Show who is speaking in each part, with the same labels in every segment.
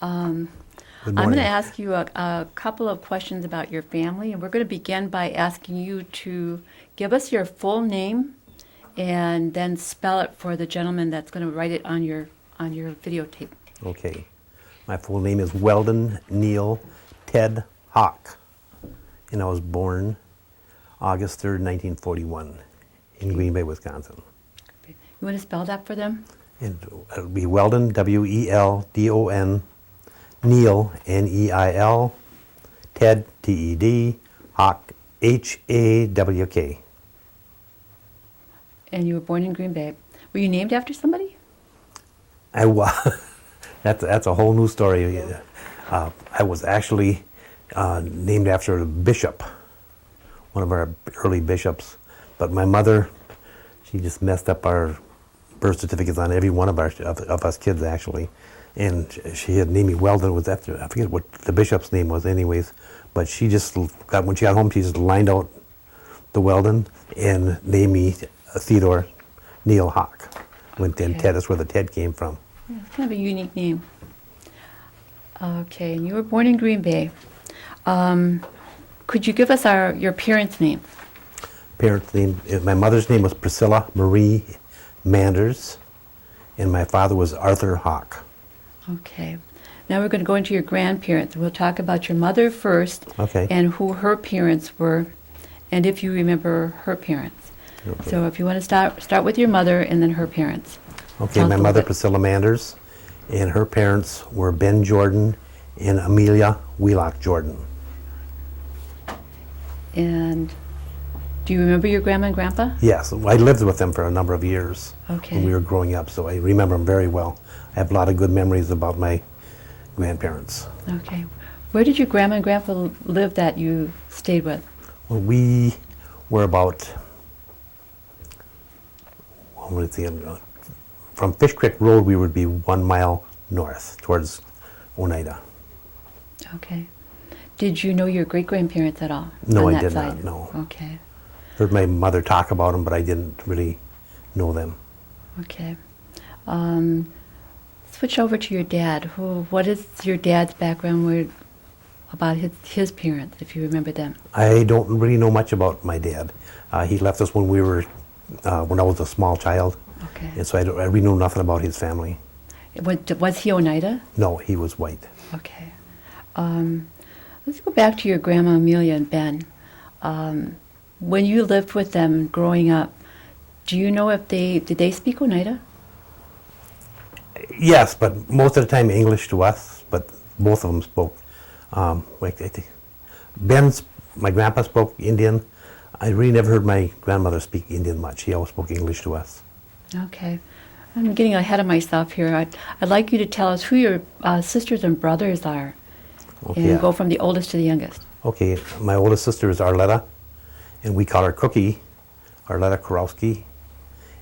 Speaker 1: I'm
Speaker 2: Good
Speaker 1: going
Speaker 2: morning.
Speaker 1: to ask you a couple of questions about your family, and we're going to begin by asking you to give us your full name and then spell it for the gentleman that's going to write it on your videotape.
Speaker 2: Okay. My full name is Weldon Ted Hawk, and I was born August 3rd, 1941, in Green Bay, Wisconsin.
Speaker 1: You want to spell that for them?
Speaker 2: And it'll be Weldon, W-E-L-D-O-N, Neil, N-E-I-L, Ted, T-E-D, Hawk, H-A-W-K.
Speaker 1: And you were born in Green Bay. Were you named after somebody?
Speaker 2: I was. That's a whole new story. I was actually named after a bishop, one of our early bishops. But my mother, she just messed up our birth certificates on every one of us kids, actually. And she had named me Weldon. Was after, I forget what the bishop's name was, anyways. But she just when she got home, she just lined out the Weldon and named me Theodore Neil Hawk. And Ted, that's where the Ted came from.
Speaker 1: Yeah, it's kind of a unique name. Okay, and you were born in Green Bay. Could you give us your parents' name?
Speaker 2: Parents' name, my mother's name was Priscilla Marie Manders, and my father was Arthur Hawk.
Speaker 1: Okay. Now we're going to go into your grandparents. We'll talk about your mother first,
Speaker 2: Okay.
Speaker 1: and who her parents were, and if you remember her parents.
Speaker 2: Okay.
Speaker 1: So if you want to start with your mother and then her parents.
Speaker 2: Okay,
Speaker 1: Tell us
Speaker 2: my
Speaker 1: a little
Speaker 2: mother,
Speaker 1: bit.
Speaker 2: Priscilla Manders, and her parents were Ben Jordan and Amelia Wheelock Jordan.
Speaker 1: And do you remember your grandma and grandpa?
Speaker 2: Yes, I lived with them for a number of years
Speaker 1: Okay.
Speaker 2: when we were growing up, so I remember them very well. I have a lot of good memories about my grandparents.
Speaker 1: Okay. Where did your grandma and grandpa live that you stayed with?
Speaker 2: Well, we were about, what would it be, from Fish Creek Road, we would be 1 mile north towards Oneida.
Speaker 1: Okay. Did you know your great-grandparents at all?
Speaker 2: No,
Speaker 1: on
Speaker 2: I
Speaker 1: that
Speaker 2: did
Speaker 1: side?
Speaker 2: not, no.
Speaker 1: Okay.
Speaker 2: Heard my mother talk about them, but I didn't really know them.
Speaker 1: Okay. Switch over to your dad. What is your dad's background about his parents, if you remember them?
Speaker 2: I don't really know much about my dad. He left us when when I was a small child,
Speaker 1: Okay.
Speaker 2: and so I really know nothing about his family.
Speaker 1: Was he Oneida?
Speaker 2: No, he was white.
Speaker 1: Okay. Let's go back to your grandma Amelia and Ben. When you lived with them growing up, do you know if did they speak Oneida?
Speaker 2: Yes, but most of the time English to us, but both of them spoke. Like I think my grandpa spoke Indian. I really never heard my grandmother speak Indian much. She always spoke English to us.
Speaker 1: Okay. I'm getting ahead of myself here. I'd like you to tell us who your sisters and brothers are,
Speaker 2: Okay.
Speaker 1: and go from the oldest to the youngest.
Speaker 2: Okay, my oldest sister is Arletta, and we call her Cookie, Arletta Kurowski.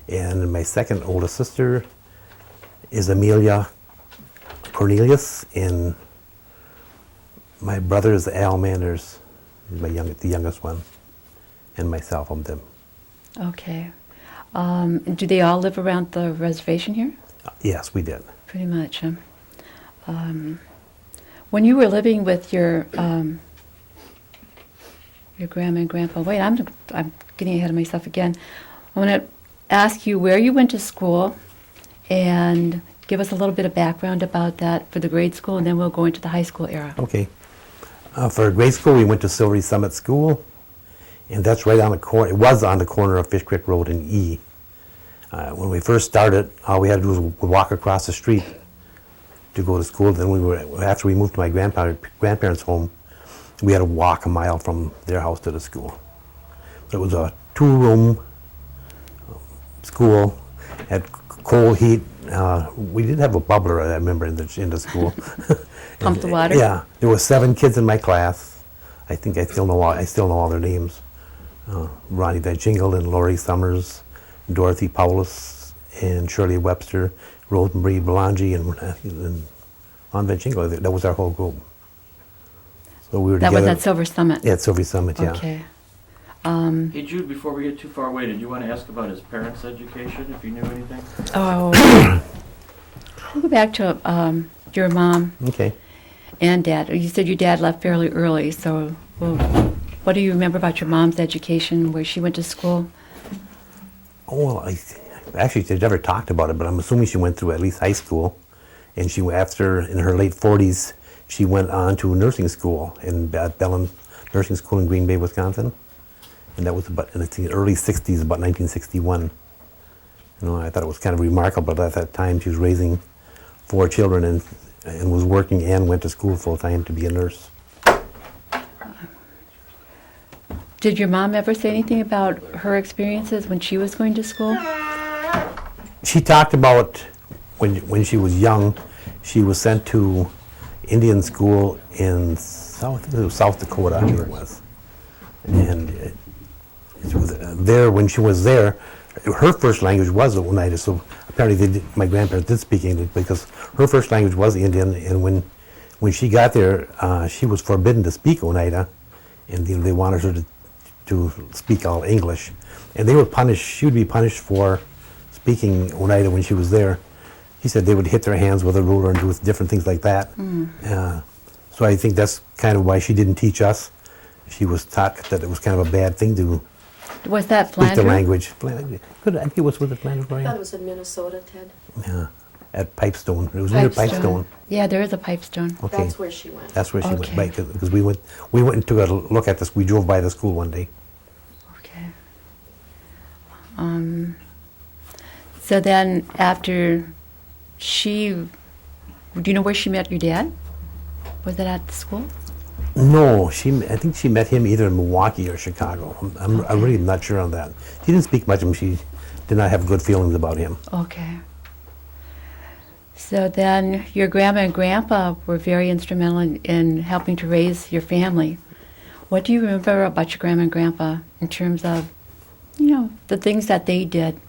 Speaker 2: And my second oldest sister is Amelia Cornelius, and my brother is Al Manders, the youngest one, and myself, I'm them.
Speaker 1: Okay. Do they all live around the reservation here?
Speaker 2: Yes, we did.
Speaker 1: Pretty much, huh? When you were living with your grandma and grandpa, wait, I'm getting ahead of myself again. I want to ask you where you went to school and give us a little bit of background about that for the grade school, and then we'll go into the high school era.
Speaker 2: Okay. For grade school, we went to Silvery Summit School, and that's right on the corner. It was on the corner of Fish Creek Road and E. When we first started, all we had to do was walk across the street to go to school. Then after we moved to my grandparents' home, we had to walk a mile from their house to the school. But it was a 2-room school, had coal heat. We did have a bubbler, I remember, in the school.
Speaker 1: Pump the water?
Speaker 2: Yeah, there were 7 kids in my class. I think I still know all their names. Ronnie Van Jingle and Lori Summers, Dorothy Paulus, and Shirley Webster, Rosemary Belangi, and Ron Van Jingle. That was our whole group. So we were
Speaker 1: That
Speaker 2: together.
Speaker 1: was at Silver Summit?
Speaker 2: Yeah, at Silver Summit, yeah.
Speaker 1: Okay.
Speaker 3: Hey Jude, before we get too far away, did you want to ask about his parents' education, if you knew anything?
Speaker 1: Oh, we'll go back to your mom
Speaker 2: Okay.
Speaker 1: and dad. You said your dad left fairly early, so well, what do you remember about your mom's education, where she went to school?
Speaker 2: Oh, well, actually, they never talked about it, but I'm assuming she went through at least high school. And she, after, in her late 40s, she went on to nursing school in Bellin Nursing School in Green Bay, Wisconsin. And that was about in the early 60s, about 1961. You know, I thought it was kind of remarkable. At that time, she was raising 4 children and was working and went to school full time to be a nurse.
Speaker 1: Did your mom ever say anything about her experiences when she was going to school?
Speaker 2: She talked about when she was young, she was sent to Indian school in South Dakota, I think it was. And it was there, when she was there, her first language was Oneida, so apparently my grandparents did speak English because her first language was Indian, and when she got there, she was forbidden to speak Oneida, and they wanted her to speak all English. And they would punish, she would be punished for speaking Oneida when she was there. He said they would hit their hands with a ruler and do different things like that. So I think that's kind of why she didn't teach us. She was taught that it was kind of a bad thing to
Speaker 1: Was that
Speaker 2: speak the
Speaker 1: Flanders?
Speaker 2: language. Good, I think it was with the Flanders,
Speaker 4: I thought it
Speaker 2: Brian?
Speaker 4: was in Minnesota, Ted.
Speaker 2: Yeah, at Pipestone. It was near Pipestone.
Speaker 1: Yeah, there is a Pipestone.
Speaker 2: Okay,
Speaker 4: That's where she went.
Speaker 2: that's where she
Speaker 1: Okay.
Speaker 2: went, because we went and took a look at this. We drove by the school one day.
Speaker 1: Okay. So then after do you know where she met your dad? Was it at the school?
Speaker 2: No, I think she met him either in Milwaukee or Chicago. I'm really not sure on that. She didn't speak much of him. She did not have good feelings about him.
Speaker 1: Okay. So then your grandma and grandpa were very instrumental in helping to raise your family. What do you remember about your grandma and grandpa in terms of, the things that they did?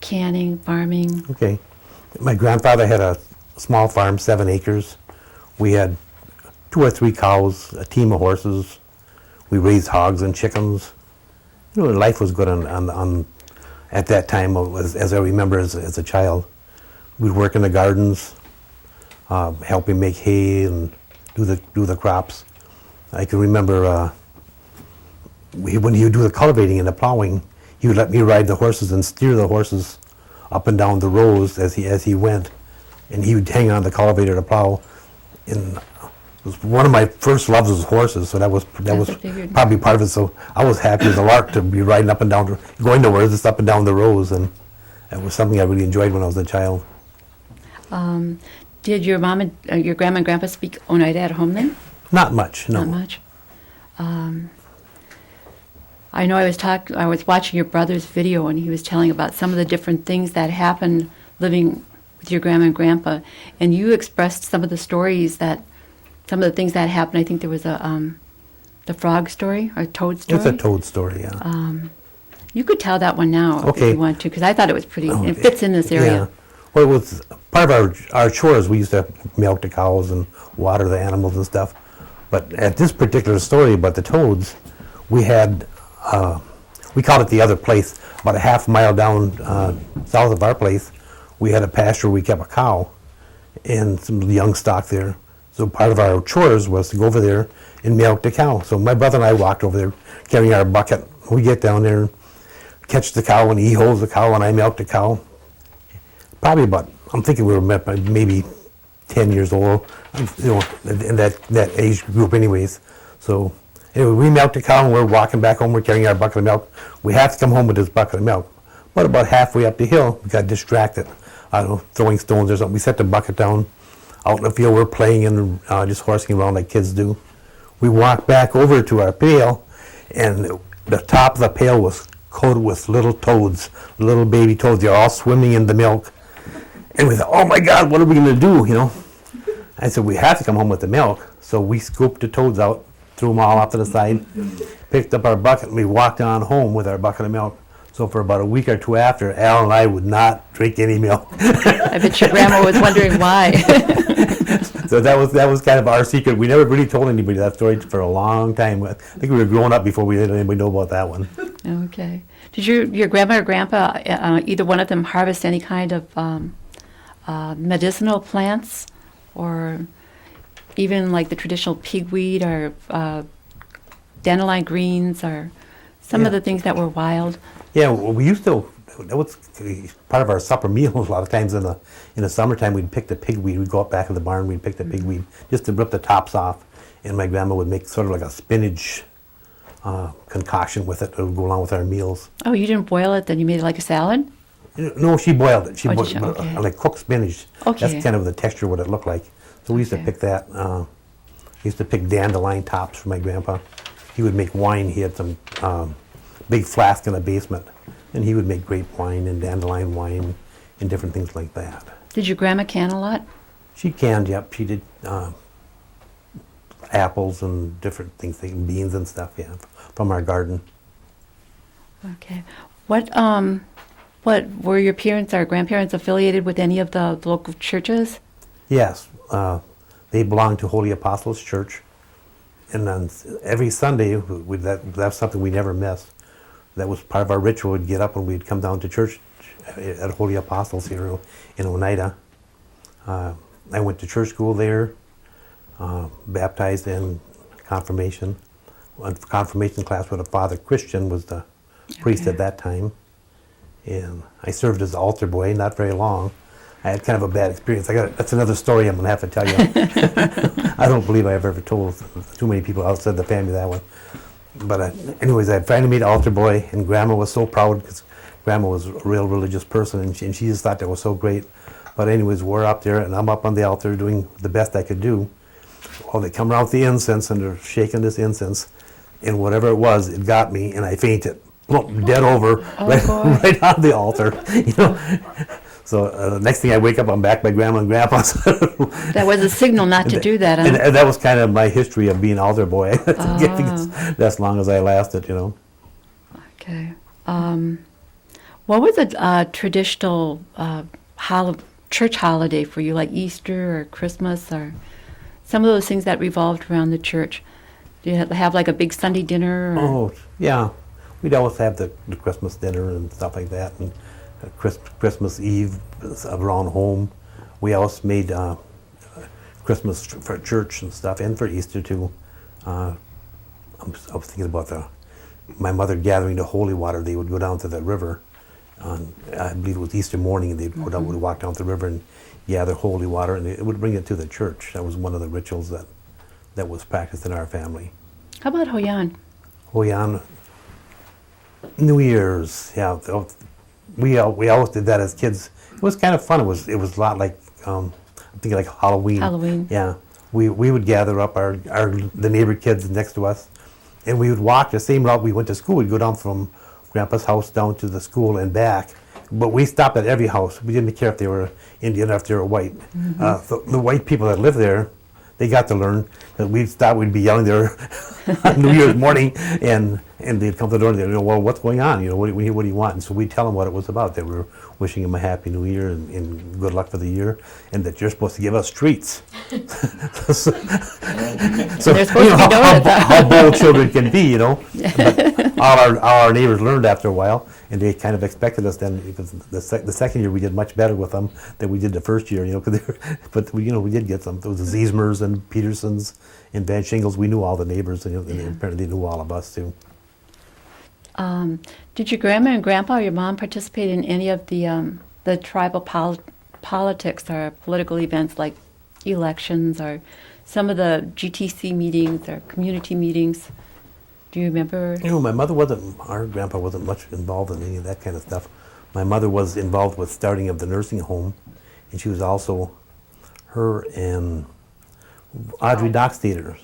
Speaker 1: Canning, farming.
Speaker 2: Okay. My grandfather had a small farm, 7 acres. We had 2 or 3 cows, a team of horses. We raised hogs and chickens. Life was good on at that time, as I remember as a child. We'd work in the gardens, helping make hay and do the crops. I can remember when he would do the cultivating and the plowing, he would let me ride the horses and steer the horses up and down the rows as he went, and he would hang on the cultivator to plow. And it was one of my first loves was horses, so that was
Speaker 1: I figured.
Speaker 2: probably part of it. So I was happy as a lark to be riding up and down, going nowhere, just up and down the rows, and that was something I really enjoyed when I was a child.
Speaker 1: Did your mom and your grandma and grandpa speak Oneida at home then?
Speaker 2: Not much, no.
Speaker 1: Not much. I know I was watching your brother's video, and he was telling about some of the different things that happened living with your grandma and grandpa, and you expressed some of the stories some of the things that happened. I think there was the frog story or toad story.
Speaker 2: It's a toad story, yeah.
Speaker 1: You could tell that one now if
Speaker 2: Okay.
Speaker 1: you want to, because I thought it was pretty.
Speaker 2: Oh,
Speaker 1: It fits in this
Speaker 2: Yeah.
Speaker 1: area.
Speaker 2: Well, it was part of our chores. We used to milk the cows and water the animals and stuff. But at this particular story about the toads, we had, we called it the other place, about a half mile down south of our place, we had a pasture where we kept a cow and some young stock there. So part of our chores was to go over there and milk the cow. So my brother and I walked over there carrying our bucket. We get down there and catch the cow, and he holds the cow and I milk the cow. Probably I'm thinking we were maybe 10 years old, in that age group anyways. So anyway, we milked the cow and we're walking back home, we're carrying our bucket of milk. We have to come home with this bucket of milk. But about halfway up the hill, we got distracted. I don't know, throwing stones or something. We set the bucket down out in the field, we're playing and just horsing around like kids do. We walked back over to our pail, and the top of the pail was coated with little toads, little baby toads. They're all swimming in the milk. And we thought, oh my God, what are we going to do, I said, we have to come home with the milk. So we scooped the toads out, threw them all off to the side, picked up our bucket, and we walked on home with our bucket of milk. So for about a week or two after, Al and I would not drink any milk.
Speaker 1: I bet your grandma was wondering why.
Speaker 2: So that was kind of our secret. We never really told anybody that story for a long time. I think we were growing up before we let anybody know about that one.
Speaker 1: Okay. Did your grandma or grandpa, either one of them, harvest any kind of medicinal plants, or even like the traditional pigweed or dandelion greens, or some of
Speaker 2: Yeah.
Speaker 1: the things that were wild.
Speaker 2: Yeah, well, we used to. That was part of our supper meal. A lot of times in the summertime, we'd pick the pigweed. We'd go up back in the barn. We'd pick the pigweed just to rip the tops off, and my grandma would make sort of like a spinach concoction with it that would go along with our meals.
Speaker 1: Oh, you didn't boil it, then you made it like a salad?
Speaker 2: No, she boiled it. She
Speaker 1: Oh, did
Speaker 2: boiled
Speaker 1: she? Okay.
Speaker 2: like cooked spinach.
Speaker 1: Okay.
Speaker 2: That's kind of the texture what it looked like. So we used to
Speaker 1: Okay.
Speaker 2: pick that. We used to pick dandelion tops for my grandpa. He would make wine. He had some big flask in the basement, and he would make grape wine and dandelion wine and different things like that.
Speaker 1: Did your grandma can a lot?
Speaker 2: She canned, yep. She did apples and different things, like beans and stuff, yeah, from our garden.
Speaker 1: Okay. What were your parents or grandparents affiliated with any of the local churches?
Speaker 2: Yes, they belonged to Holy Apostles Church, and on every Sunday, that's something we never missed. That was part of our ritual. We'd get up and we'd come down to church at Holy Apostles here in Oneida. I went to church school there, baptized in confirmation. Went to confirmation class with a Father Christian was the priest
Speaker 1: Okay.
Speaker 2: at that time. And I served as altar boy, not very long. I had kind of a bad experience. That's another story I'm going to have to tell you. I don't believe I've ever told too many people outside the family that one. But anyways, I finally made altar boy, and Grandma was so proud because Grandma was a real religious person, and she just thought that was so great. But anyways, we're up there, and I'm up on the altar doing the best I could do. Well, they come around with the incense, and they're shaking this incense, and whatever it was, it got me, and I fainted. Plump, dead over, right,
Speaker 1: boy.
Speaker 2: right on the altar. You know. So next thing I wake up, I'm back by Grandma and Grandpa's.
Speaker 1: That was a signal not to do that, huh?
Speaker 2: And that was kind of my history of being altar boy. I think that's as long as I lasted, you know.
Speaker 1: Okay. What was a traditional church holiday for you, like Easter or Christmas or some of those things that revolved around the church? Do you have like a big Sunday dinner? Or?
Speaker 2: Oh, yeah. We'd always have the Christmas dinner and stuff like that, and Christmas Eve around home. We always made Christmas for church and stuff, and for Easter too. I was thinking about my mother gathering the holy water. They would go down to the river. I believe it was Easter morning, and they'd go down, would walk down the river and gather holy water, and it would bring it to the church. That was one of the rituals that was practiced in our family.
Speaker 1: How about Hoyan?
Speaker 2: Hoyan, New Year's, yeah. We always did that as kids. It was kind of fun. It was a lot like I'm thinking like Halloween.
Speaker 1: Halloween.
Speaker 2: Yeah, we would gather up the neighbor kids next to us, and we would walk the same route we went to school. We'd go down from Grandpa's house down to the school and back. But we stopped at every house. We didn't care if they were Indian or if they were white. The white people that lived there, they got to learn that we'd be yelling there on New Year's morning, and they'd come to the door and they'd go, well, what's going on? You know, what do you want? And so we'd tell them what it was about, that we were wishing them a happy New Year and good luck for the year, and that you're supposed to give us treats. So
Speaker 1: They're supposed to be donuts.
Speaker 2: how bold children can be, you know. But all our neighbors learned after a while, and they kind of expected us then, because the second year we did much better with them than we did the first year, you know. But we did get some. There was the Ziesmers and Petersons and Van Shingles. We knew all the neighbors, and apparently they knew all of us too.
Speaker 1: Did your grandma and grandpa or your mom participate in any of the tribal politics or political events like elections or some of the GTC meetings or community meetings? Do you remember?
Speaker 2: You know, our grandpa wasn't much involved in any of that kind of stuff. My mother was involved with starting of the nursing home, and she was also, her and Audrey Dockstader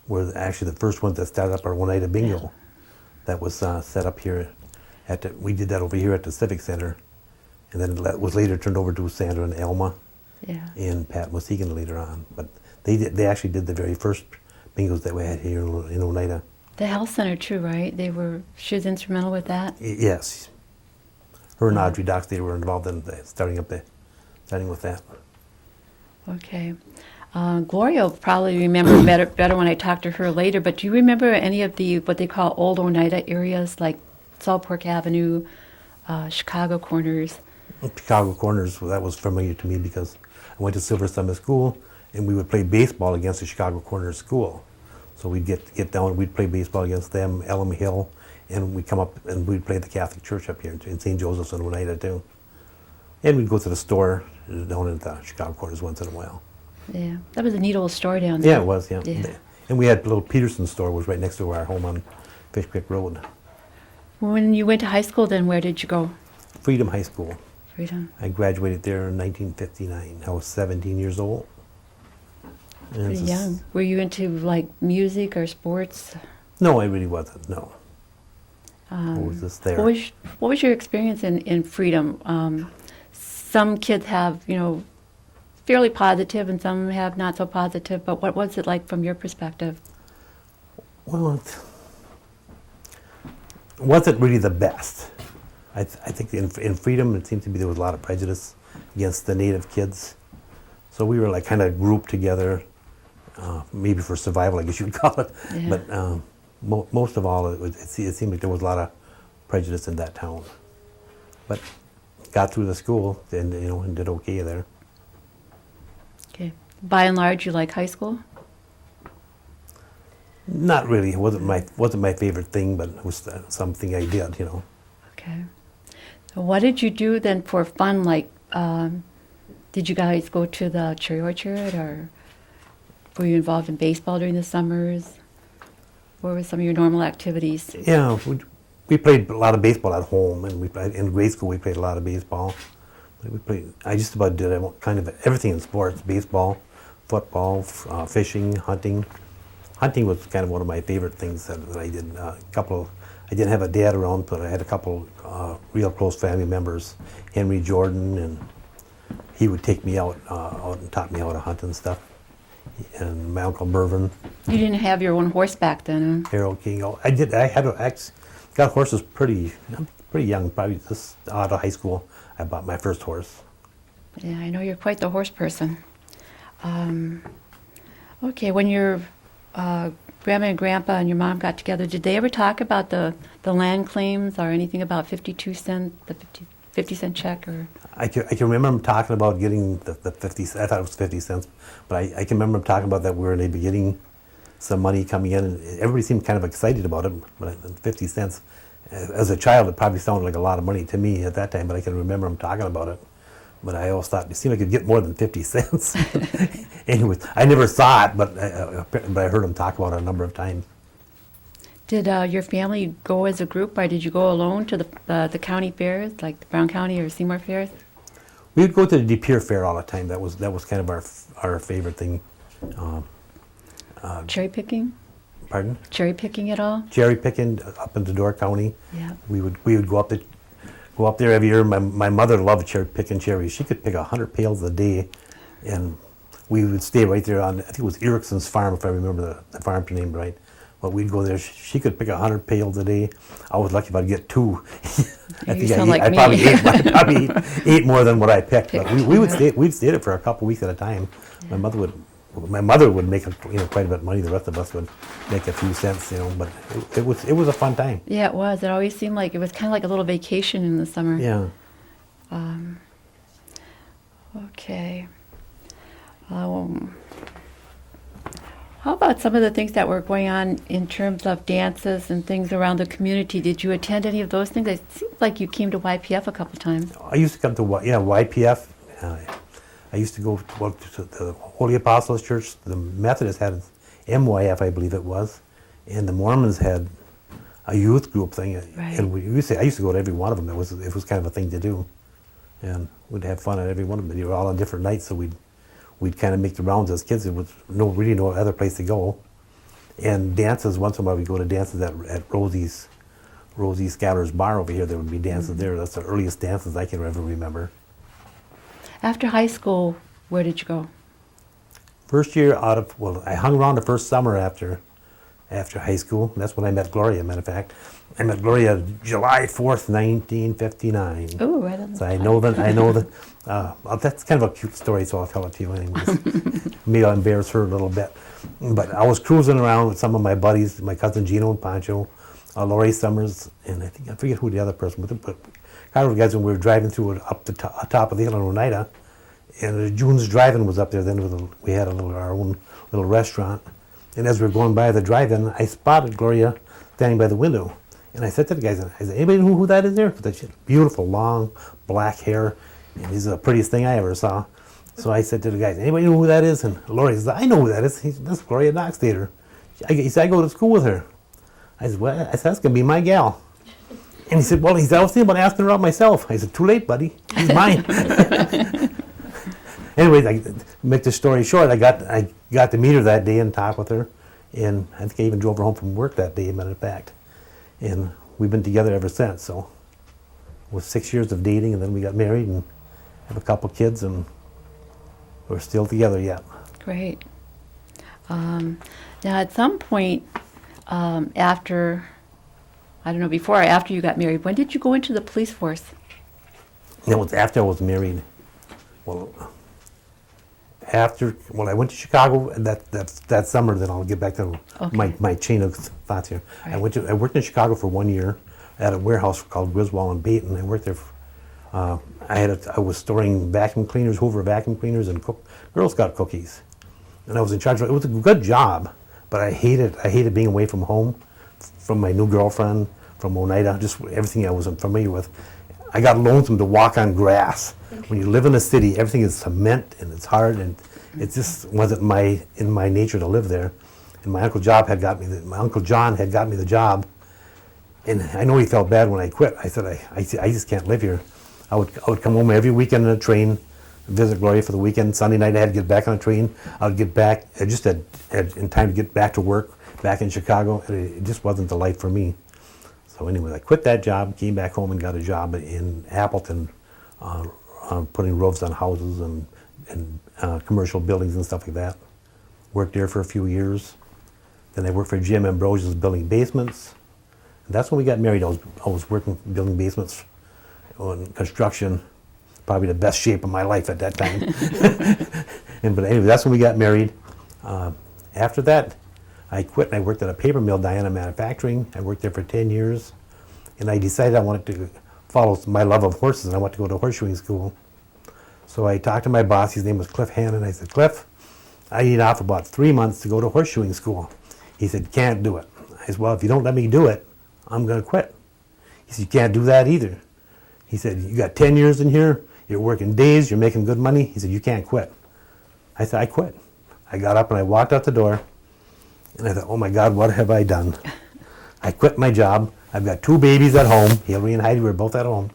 Speaker 2: were actually the first ones that started up our Oneida Bingo. That was set up here we did that over here at the Civic Center, and then it was later turned over to Sandra and Elma
Speaker 1: Yeah.
Speaker 2: and Pat Muskegon later on. But they actually did the very first bingos that we had here in Oneida.
Speaker 1: The health center too, right? She was instrumental with that.
Speaker 2: Yes. Her and Audrey Dockstader were involved in starting with that.
Speaker 1: Okay. Gloria will probably remember better when I talk to her later, but do you remember any of what they call old Oneida areas, like Salt Pork Avenue, Chicago Corners?
Speaker 2: Chicago Corners, well, that was familiar to me because I went to Silver Summit School and we would play baseball against the Chicago Corners school. So we'd get down, we'd play baseball against them, Elm Hill, and we'd come up and we'd play at the Catholic Church up here in St. Joseph's and Oneida too. And we'd go to the store down at the Chicago Corners once in a while.
Speaker 1: Yeah, that was a neat old store down there.
Speaker 2: Yeah, it was, yeah.
Speaker 1: Yeah.
Speaker 2: And we had a little Peterson store, was right next to our home on Fish Creek Road.
Speaker 1: When you went to high school, then where did you go?
Speaker 2: Freedom High School.
Speaker 1: Freedom.
Speaker 2: I graduated there in 1959. I was 17 years old. And
Speaker 1: Pretty
Speaker 2: it's just-
Speaker 1: young. Were you into like music or sports?
Speaker 2: No, I really wasn't, no. I was just there.
Speaker 1: What was your experience in Freedom? Some kids have, fairly positive and some have not so positive, but what was it like from your perspective?
Speaker 2: Well, it wasn't really the best. I think in Freedom, it seemed to be there was a lot of prejudice against the Native kids. So we were like kind of grouped together, maybe for survival, I guess you'd call it.
Speaker 1: Yeah.
Speaker 2: But most of all, it seemed like there was a lot of prejudice in that town. But got through the school and and did okay there.
Speaker 1: Okay. By and large, you like high school?
Speaker 2: Not really. It wasn't my favorite thing, but it was something I did.
Speaker 1: Okay. So what did you do then for fun? Like, did you guys go to the cherry orchard, or were you involved in baseball during the summers? What were some of your normal activities?
Speaker 2: Yeah, we played a lot of baseball at home, and in grade school we played a lot of baseball. I just about did kind of everything in sports: baseball, football, fishing, hunting. Hunting was kind of one of my favorite things that I did. I didn't have a dad around, but I had a couple real close family members, Henry Jordan, and he would take me out and taught me how to hunt and stuff. And my Uncle Mervyn,
Speaker 1: You didn't have your own horse back then, huh?
Speaker 2: Harold King. Oh, I did. I got horses pretty young, probably just out of high school. I bought my first horse.
Speaker 1: Yeah, I know you're quite the horse person. Okay, when your grandma and grandpa and your mom got together, did they ever talk about the land claims or anything about 52 cent, the 50-cent check? Or
Speaker 2: I can remember them talking about getting the 50. I thought it was 50 cents, but I can remember them talking about that we were maybe getting some money coming in, and everybody seemed kind of excited about it. But 50 cents, as a child, it probably sounded like a lot of money to me at that time. But I can remember them talking about it. But I always thought it seemed like you'd get more than 50 cents. Anyways, I never saw it, but I heard them talk about it a number of times.
Speaker 1: did your family go as a group, or did you go alone to the county fairs, like the Brown County or Seymour fairs?
Speaker 2: We would go to the De Pere Fair all the time. That was kind of our favorite thing.
Speaker 1: Cherry picking?
Speaker 2: Pardon?
Speaker 1: Cherry picking at all?
Speaker 2: Cherry picking up in Door County.
Speaker 1: Yeah.
Speaker 2: We would go up there every year. My mother loved picking cherries. She could pick 100 pails a day, and we would stay right there on, I think it was Erickson's farm, if I remember the farm name right. But we'd go there. She could pick 100 pails a day. I was lucky if I'd get 2.
Speaker 1: You sound like
Speaker 2: I
Speaker 1: me.
Speaker 2: probably ate more than what I picked. But we'd stay there for a couple weeks at a time.
Speaker 1: Yeah.
Speaker 2: My mother would make quite a bit of money. The rest of us would make a few cents, But it was a fun time.
Speaker 1: Yeah, it was. It always seemed like it was kind of like a little vacation in the summer.
Speaker 2: Yeah.
Speaker 1: Okay. How about some of the things that were going on in terms of dances and things around the community? Did you attend any of those things? It seems like you came to YPF a couple times.
Speaker 2: I used to come to YPF. I used to go to the Holy Apostles Church. The Methodists had MYF, I believe it was, and the Mormons had a youth group thing.
Speaker 1: Right.
Speaker 2: And I used to go to every one of them. It was kind of a thing to do, and we'd have fun at every one of them. You were all on different nights, so we'd kind of make the rounds as kids. There was really no other place to go. And dances, once in a while we'd go to dances at Rosie Scatter's bar over here. There would be dances there. That's the earliest dances I can ever remember.
Speaker 1: After high school, where did you go?
Speaker 2: First year I hung around the first summer after high school. That's when I met Gloria, matter of fact. I met Gloria July 4th, 1959.
Speaker 1: Oh, right on the
Speaker 2: So I know that, that's kind of a cute story, so I'll tell it to you anyways. Maybe I'll embarrass her a little bit. But I was cruising around with some of my buddies, my cousin Gino and Pancho, Lori Summers, and I forget who the other person was, but Chicago guys when we were driving through it up the top of the hill in Oneida, and June's Drive-In was up there. Then we had our own little restaurant, and as we were going by the drive-in, I spotted Gloria standing by the window, and I said to the guys, I said, anybody know who that is there? Because she had beautiful long black hair, and he's the prettiest thing I ever saw. So I said to the guys, anybody know who that is? And Laurie says, I know who that is. He said, that's Gloria Dockstader. He said, I go to school with her. I said, well, I said, that's going to be my gal. And he said, well, I was thinking about asking her out myself. I said, too late, buddy. She's mine. Anyways, to make the story short, I got to meet her that day and talk with her. And I think I even drove her home from work that day, as a matter of fact. And we've been together ever since. So it was 6 years of dating, and then we got married and have a couple kids, and we're still together yet.
Speaker 1: Great. Now, at some point after, I don't know, before or after you got married, when did you go into the police force?
Speaker 2: It was after I was married. Well, I went to Chicago and that summer. Then I'll get back to my chain of thoughts here.
Speaker 1: Right.
Speaker 2: I worked in Chicago for 1 year at a warehouse called Griswold and Baton. I worked there. I was storing vacuum cleaners, Hoover vacuum cleaners, and Girl Scout cookies. And I was in charge of it. It was a good job, but I hated being away from home, from my new girlfriend, from Oneida, just everything I wasn't familiar with. I got lonesome to walk on grass. When you live in a city, everything is cement and it's hard, and it just wasn't in my nature to live there. And my Uncle John had got me the job, and I know he felt bad when I quit. I said, I just can't live here. I would come home every weekend on a train, visit Gloria for the weekend. Sunday night I had to get back on a train. I would get back. I just had in time to get back to work back in Chicago, and it just wasn't the life for me. So anyway, I quit that job, came back home and got a job in Appleton, putting roofs on houses and commercial buildings and stuff like that. Worked there for a few years. Then I worked for Jim Ambrosius building basements. And that's when we got married. I was working building basements on construction, probably the best shape of my life at that time. But anyway, that's when we got married. After that, I quit and I worked at a paper mill, Diana Manufacturing. I worked there for 10 years. And I decided I wanted to follow my love of horses, and I wanted to go to horseshoeing school. So I talked to my boss. His name was Cliff Hannon. I said, Cliff, I need off about 3 months to go to horseshoeing school. He said, can't do it. I said, well, if you don't let me do it, I'm going to quit. He said, you can't do that either. He said, you got 10 years in here, you're working days, you're making good money. He said, you can't quit. I said, I quit. I got up and I walked out the door, and I thought, oh my God, what have I done? I quit my job. I've got 2 babies at home. Hillary and Heidi were both at home.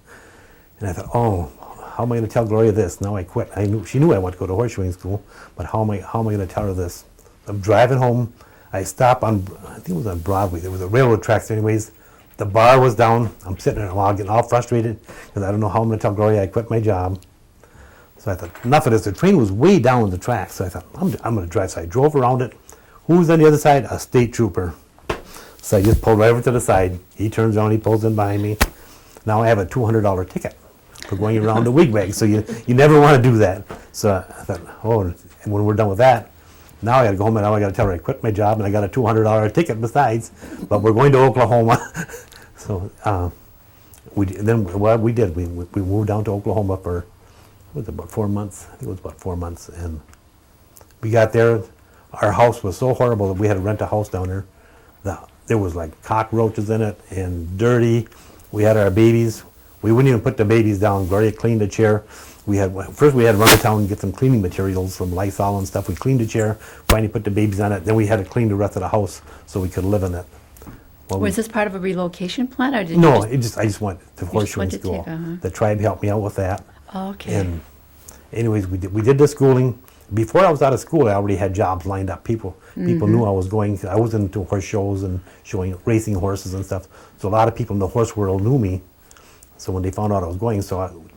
Speaker 2: And I thought, oh, how am I going to tell Gloria this? Now I quit. She knew I wanted to go to horseshoeing school, but how am I going to tell her this? I'm driving home. I stopped on, I think it was on Broadway. There was a railroad tracks anyways. The bar was down. I'm sitting there a while getting all frustrated because I don't know how I'm going to tell Gloria I quit my job. So I thought, enough of this. The train was way down the tracks. So I thought, I'm going to drive. So I drove around it. Who's on the other side? A state trooper. So I just pulled right over to the side. He turns around, he pulls in behind me. Now I have a $200 ticket for going around the wigwag. So you never want to do that. So I thought, oh, and when we're done with that, now I got to go home and now I got to tell her I quit my job and I got a $200 ticket besides. But we're going to Oklahoma. So we did. We moved down to Oklahoma for, what was it, about 4 months? I think it was about 4 months. And we got there. Our house was so horrible that we had to rent a house down there. There was like cockroaches in it and dirty. We had our babies. We wouldn't even put the babies down. Gloria cleaned the chair. First we had to run to town and get some cleaning materials from Lysol and stuff. We cleaned the chair, finally put the babies on it. Then we had to clean the rest of the house so we could live in it. Well,
Speaker 1: Was this part of a relocation plan, or did
Speaker 2: no,
Speaker 1: you
Speaker 2: I just went to horseshoeing school. The tribe helped me out with that.
Speaker 1: Okay.
Speaker 2: And anyways, we did the schooling. Before I was out of school, I already had jobs lined up. People knew I was going. I was into horse shows and racing horses and stuff. So a lot of people in the horse world knew me. So when they found out I was going,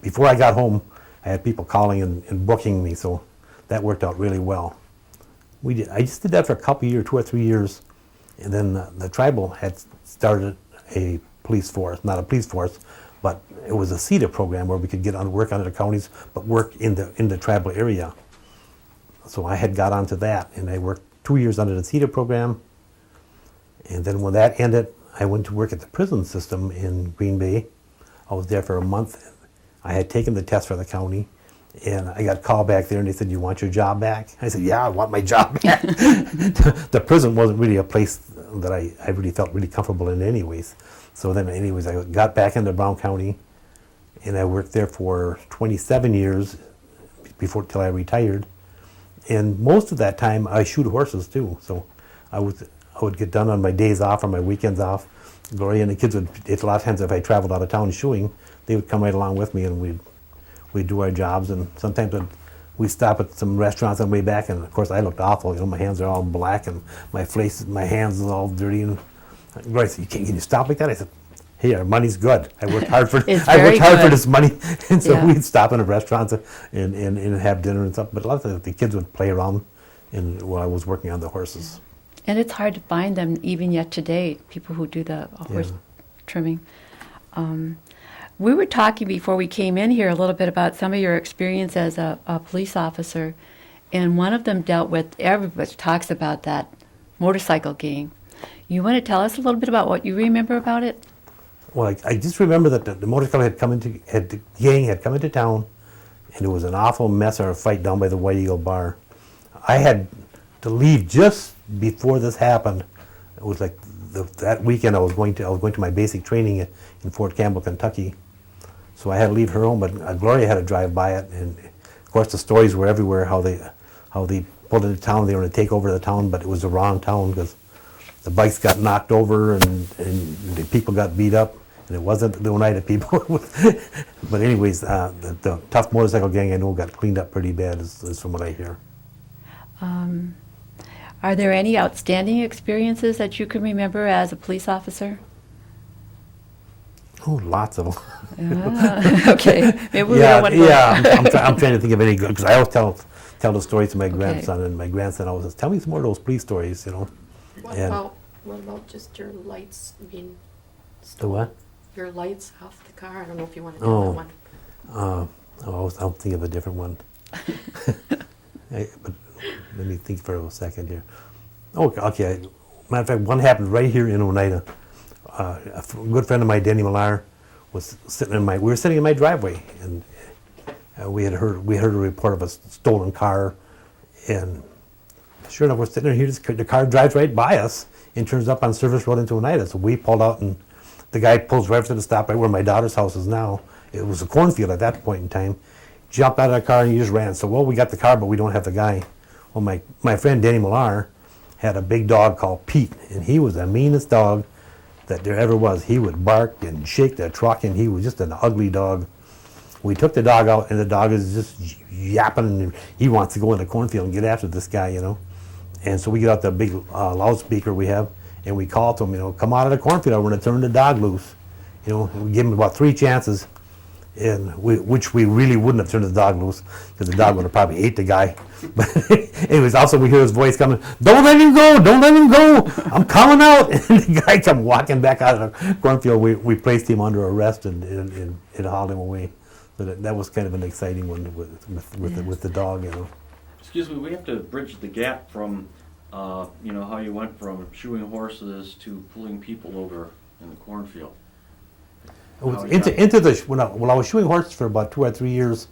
Speaker 2: before I got home, I had people calling and booking me. So that worked out really well. I just did that for a couple of years, 2 or 3 years, and then the tribal had started a police force, not a police force, but it was a CETA program where we could work under the counties, but work in the tribal area. So I had got onto that, and I worked 2 years under the CETA program. And then when that ended, I went to work at the prison system in Green Bay. I was there for a month. I had taken the test for the county, and I got called back there, and they said, "You want your job back?" I said, "Yeah, I want my job back." The prison wasn't really a place that I really felt really comfortable in anyways. So then anyways, I got back into Brown County, and I worked there for 27 years till I retired. And most of that time, I shoot horses too. So I would get done on my days off or my weekends off. Gloria and the kids would, a lot of times if I traveled out of town shoeing, they would come right along with me, and we'd do our jobs. And sometimes we'd stop at some restaurants on the way back, and of course I looked awful. You know, my hands are all black and my hands are all dirty. And Gloria said, "Can you stop like that?" I said, "Hey, our money's good. I worked hard for this money." And so we'd stop in a restaurant and have dinner and stuff. But a lot of the kids would play around while I was working on the horses.
Speaker 1: And it's hard to find them even yet today, people who do the horse trimming. We were talking before we came in here a little bit about some of your experience as a police officer, and one of them dealt with, everybody talks about that motorcycle gang. You want to tell us a little bit about what you remember about it?
Speaker 2: Well, I just remember that the motorcycle the gang had come into town, and it was an awful mess or a fight down by the White Eagle Bar. I had to leave just before this happened. It was like that weekend I was going to my basic training in Fort Campbell, Kentucky. So I had to leave her home, but Gloria had to drive by it, and of course the stories were everywhere how they pulled into town. They were going to take over the town, but it was the wrong town because the bikes got knocked over and the people got beat up, and it wasn't the Oneida people. But anyways, the tough motorcycle gang I know got cleaned up pretty bad, is from what I hear.
Speaker 1: Are there any outstanding experiences that you can remember as a police officer?
Speaker 2: Oh, lots of them.
Speaker 1: Okay, maybe we don't want to go.
Speaker 2: I'm trying to think of any good, because I always tell the stories to my grandson, and my grandson always says, "Tell me some more of those police stories," you know.
Speaker 4: What about just your lights being
Speaker 2: The what?
Speaker 4: your lights off the car? I don't know if you want to do that one.
Speaker 2: I'll think of a different one. But let me think for a second here. Okay. Matter of fact, one happened right here in Oneida. A good friend of mine, Danny Millar, was sitting we were sitting in my driveway, and we had heard a report of a stolen car, and sure enough, we're sitting here. The car drives right by us and turns up on Service Road into Oneida. So we pulled out, and the guy pulls right to the stop right where my daughter's house is now. It was a cornfield at that point in time. Jumped out of the car and he just ran. So, well, we got the car, but we don't have the guy. Well, my friend Danny Millar had a big dog called Pete, and he was the meanest dog that there ever was. He would bark and shake the truck, and he was just an ugly dog. We took the dog out, and the dog is just yapping, and he wants to go in the cornfield and get after this guy, you know. And so we get out the big loudspeaker we have, and we call to him, you know, "Come out of the cornfield, we're going to turn the dog loose." You know, we give him about 3 chances, and which we really wouldn't have turned the dog loose, because the dog would have probably ate the guy. But anyways, also we hear his voice coming, "Don't let him go, don't let him go, I'm coming out." And the guy come walking back out of the cornfield. We placed him under arrest and hauled him away. So that was kind of an exciting one with the dog, you know.
Speaker 3: Excuse me, we have to bridge the gap from, you know, how you went from shoeing horses to pulling people over in the cornfield.
Speaker 2: When I was shoeing horses for about 2 or 3 years,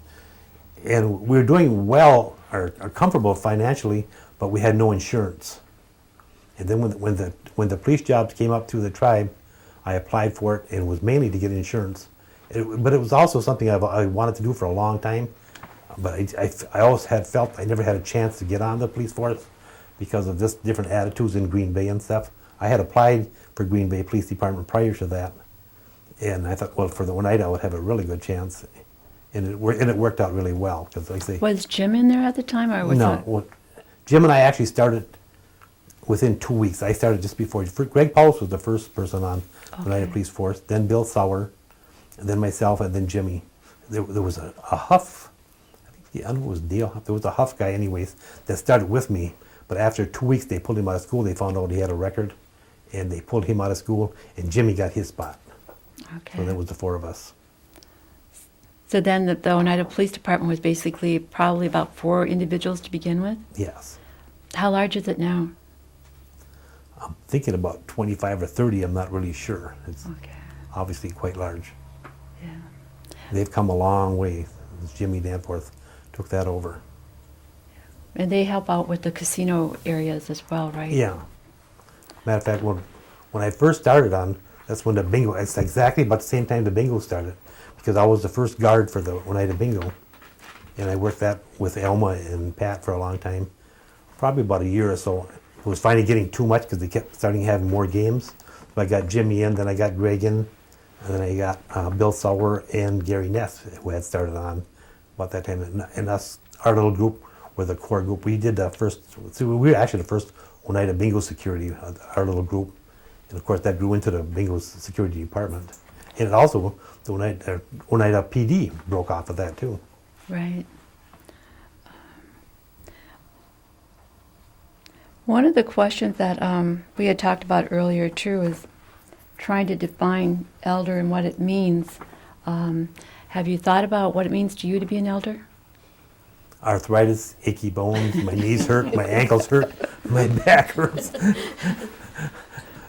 Speaker 2: and we were doing well or comfortable financially, but we had no insurance. And then when the police jobs came up through the tribe, I applied for it, and it was mainly to get insurance. But it was also something I wanted to do for a long time. But I always had felt I never had a chance to get on the police force because of just different attitudes in Green Bay and stuff. I had applied for Green Bay Police Department prior to that, and I thought, well, for the Oneida I would have a really good chance, and it worked out really well, because like I say.
Speaker 1: Was Jim in there at the time, or was
Speaker 2: No, well, Jim and I actually started within 2 weeks. I started just before. Greg Paulus was the first person on Oneida Police Force, then Bill Sauer, and then myself, and then Jimmy. There was a Huff. I don't know if it was Dale Huff. There was a Huff guy, anyways, that started with me. But after 2 weeks, they pulled him out of school. They found out he had a record, and they pulled him out of school, and Jimmy got his spot.
Speaker 1: Okay.
Speaker 2: So that was the 4 of us.
Speaker 1: So then the Oneida Police Department was basically probably about 4 individuals to begin with?
Speaker 2: Yes.
Speaker 1: How large is it now?
Speaker 2: I'm thinking about 25 or 30. I'm not really sure. It's
Speaker 1: Okay.
Speaker 2: obviously quite large.
Speaker 1: Yeah.
Speaker 2: They've come a long way. Jimmy Danforth took that over.
Speaker 1: And they help out with the casino areas as well, right?
Speaker 2: Yeah. Matter of fact, when I first started on, that's when the bingo, it's exactly about the same time the bingo started, because I was the first guard for the Oneida bingo. And I worked that with Elma and Pat for a long time, probably about a year or so. It was finally getting too much because they kept starting having more games. So I got Jimmy in, then I got Greg in, and then I got Bill Sauer and Gary Ness, who had started on about that time. And us, our little group, were the core group. We did the first, so we were actually the first Oneida bingo security, our little group. And of course that grew into the bingo security department. And it also, the Oneida PD broke off of that too.
Speaker 1: Right. One of the questions that we had talked about earlier too is trying to define elder and what it means. Have you thought about what it means to you to be an elder?
Speaker 2: Arthritis, achy bones, my knees hurt, my ankles hurt, my back hurts.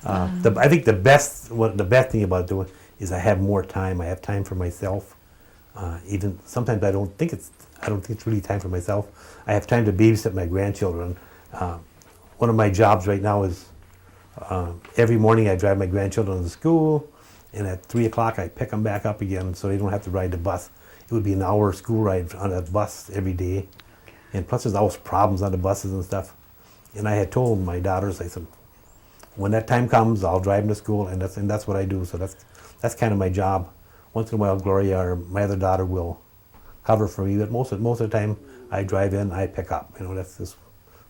Speaker 2: I think the best thing about doing is I have more time. I have time for myself. Even sometimes I don't think it's really time for myself. I have time to babysit my grandchildren. One of my jobs right now is every morning I drive my grandchildren to school, and at 3 o'clock I pick them back up again so they don't have to ride the bus. It would be an hour school ride on a bus every day. And plus there's always problems on the buses and stuff. And I had told my daughters, I said, when that time comes, I'll drive them to school, and that's what I do. So that's kind of my job. Once in a while, Gloria or my other daughter will cover for me, but most of the time I drive in, I pick up. You know, that's just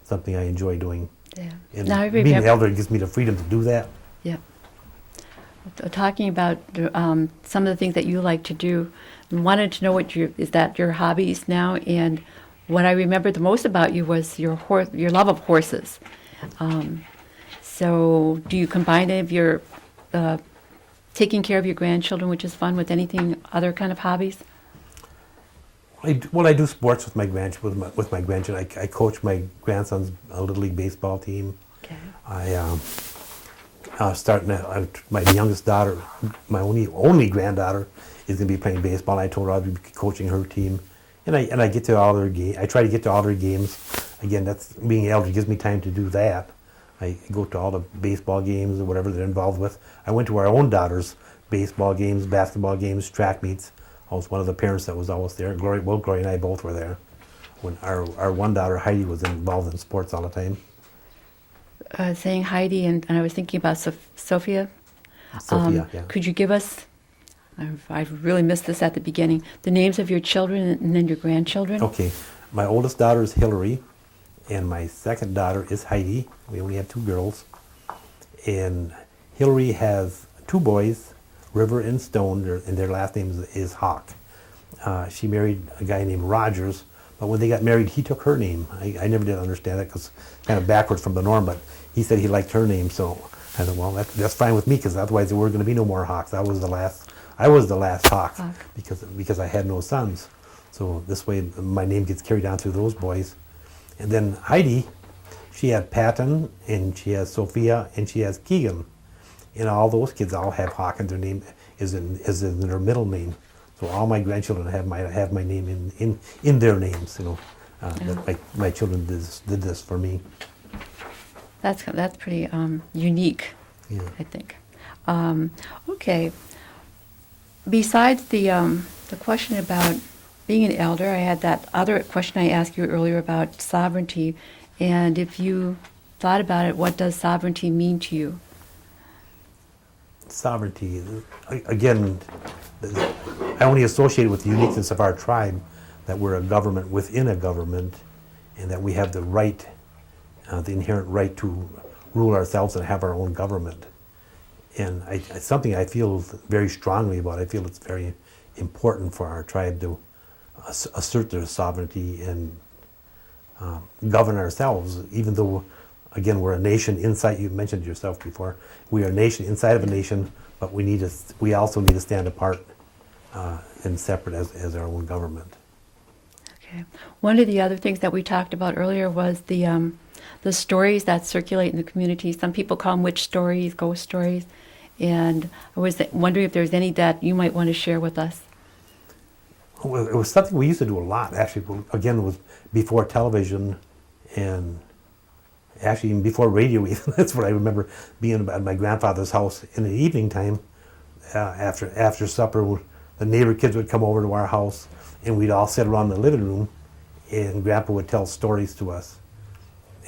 Speaker 2: something I enjoy doing.
Speaker 1: Yeah.
Speaker 2: And
Speaker 1: Now I
Speaker 2: being an
Speaker 1: remember.
Speaker 2: elder gives me the freedom to do that.
Speaker 1: Yep. Talking about some of the things that you like to do, wanted to know what is that your hobbies now, and what I remember the most about you was your love of horses. So do you combine any of your taking care of your grandchildren, which is fun, with anything other kind of hobbies?
Speaker 2: I do sports with my grandchildren. I coach my grandson's Little League baseball team.
Speaker 1: Okay.
Speaker 2: My youngest daughter, my only granddaughter, is going to be playing baseball. I told her I'd be coaching her team, and I get to all their games. I try to get to all their games. Again, that's being elder gives me time to do that. I go to all the baseball games or whatever they're involved with. I went to our own daughter's baseball games, basketball games, track meets. I was one of the parents that was always there. Gloria and I both were there. When our one daughter, Heidi, was involved in sports all the time.
Speaker 1: Saying Heidi, and I was thinking about Sophia.
Speaker 2: Sophia, yeah.
Speaker 1: Could you give us, I've really missed this at the beginning, the names of your children and then your grandchildren?
Speaker 2: Okay. My oldest daughter is Hillary, and my second daughter is Heidi. We only have two girls. And Hillary has two boys, River and Stone, and their last name is Hawk. She married a guy named Rogers, but when they got married, he took her name. I never did understand that because kind of backwards from the norm, but he said he liked her name, so I said, well, that's fine with me, because otherwise there were going to be no more Hawks. I was the last Hawk, because I had no sons. So this way my name gets carried down through those boys. And then Heidi, she had Patton, and she has Sophia, and she has Keegan. And all those kids all have Hawk, and their name is in their middle name. So all my grandchildren have my name in their names. You know, that my children did this for me.
Speaker 1: That's pretty unique,
Speaker 2: Yeah.
Speaker 1: I think. Okay. Besides the question about being an elder, I had that other question I asked you earlier about sovereignty, and if you thought about it, what does sovereignty mean to you?
Speaker 2: Sovereignty, again, I only associate it with the uniqueness of our tribe, that we're a government within a government, and that we have the right, the inherent right to rule ourselves and have our own government. And it's something I feel very strongly about. I feel it's very important for our tribe to assert their sovereignty and govern ourselves, even though, again, we're a nation inside. You mentioned yourself before. We are a nation inside of a nation, but we also need to stand apart and separate as our own government.
Speaker 1: Okay. One of the other things that we talked about earlier was the stories that circulate in the community. Some people call them witch stories, ghost stories, And I was wondering if there's any that you might want to share with us.
Speaker 2: Well, it was something we used to do a lot, actually. Again, it was before television and actually even before radio. That's what I remember being at my grandfather's house in the evening time. After supper, the neighbor kids would come over to our house, and we'd all sit around the living room, and Grandpa would tell stories to us.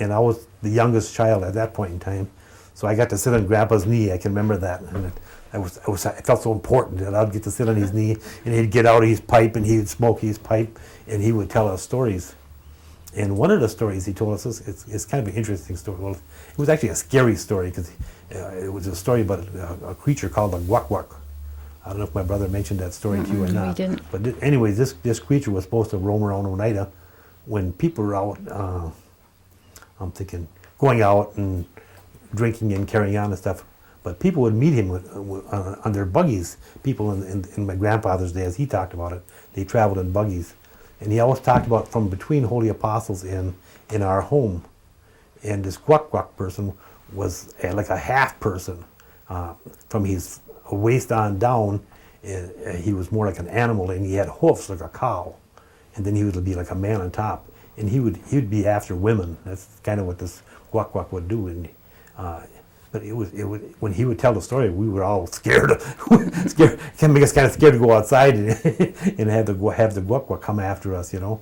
Speaker 2: And I was the youngest child at that point in time, so I got to sit on Grandpa's knee. I can remember that, and I felt so important that I'd get to sit on his knee, and he'd get out his pipe, and he'd smoke his pipe, and he would tell us stories. And one of the stories he told us is kind of an interesting story. Well, it was actually a scary story because it was a story about a creature called a guac. I don't know if my brother mentioned that story to you or
Speaker 1: No,
Speaker 2: not.
Speaker 1: he didn't.
Speaker 2: But anyway, this creature was supposed to roam around Oneida when people were out, I'm thinking, going out and drinking and carrying on and stuff. But people would meet him on their buggies. People in my grandfather's day, as he talked about it, they traveled in buggies. And he always talked about from between Holy Apostles in our home. And this guac person was like a half person. From his waist on down, he was more like an animal, and he had hoofs like a cow. And then he would be like a man on top. And he would be after women. That's kind of what this guac would do. And but it was when he would tell the story, we were all scared. Scared, can make us kind of scared to go outside and have the guac come after us, you know.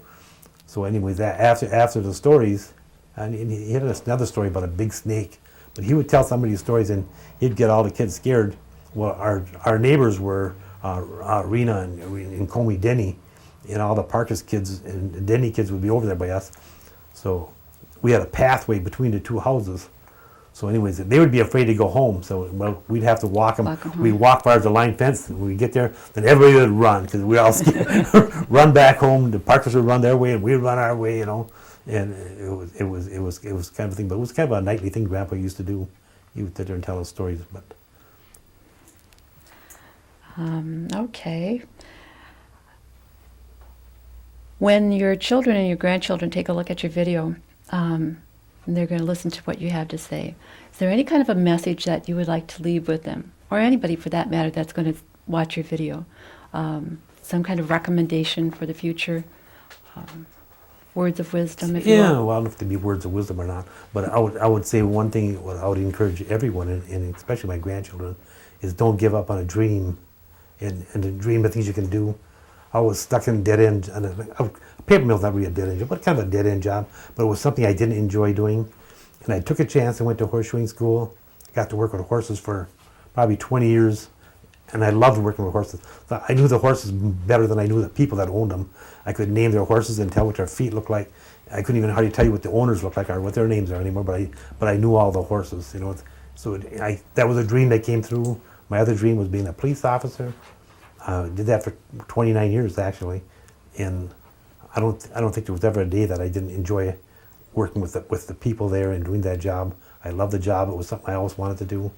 Speaker 2: So anyways, that after the stories, and he had another story about a big snake. But he would tell some of these stories, and he'd get all the kids scared. Well, our neighbors were Rena and Comey Denny, and all the Parkus kids and the Denny kids would be over there by us. So we had a pathway between the two houses. So anyways, they would be afraid to go home. So we'd have to walk them. We'd walk by the line fence, and when we get there, then everybody would run because we all run back home. The Parkers would run their way, and we'd run our way, you know. And it was kind of a thing, but it was kind of a nightly thing Grandpa used to do. He would sit there and tell us stories. But
Speaker 1: Okay. When your children and your grandchildren take a look at your video, and they're going to listen to what you have to say, is there any kind of a message that you would like to leave with them, or anybody for that matter that's going to watch your video? Some kind of recommendation for the future? Words of wisdom, if you will?
Speaker 2: yeah, well, I don't know if to be words of wisdom or not, but I would say one thing. What I would encourage everyone, and especially my grandchildren, is don't give up on a dream, and to dream of things you can do. I was stuck in a dead end, and a paper mill's not really a dead end job, but kind of a dead end job. But it was something I didn't enjoy doing, and I took a chance and went to horseshoeing school. I got to work with horses for probably 20 years, and I loved working with horses. So I knew the horses better than I knew the people that owned them. I could name their horses and tell what their feet looked like. I couldn't even hardly tell you what the owners looked like or what their names are anymore, but I knew all the horses, you know. So that was a dream that came through. My other dream was being a police officer. Did that for 29 years actually, and I don't think there was ever a day that I didn't enjoy working with the people there and doing that job. I loved the job. It was something I always wanted to do.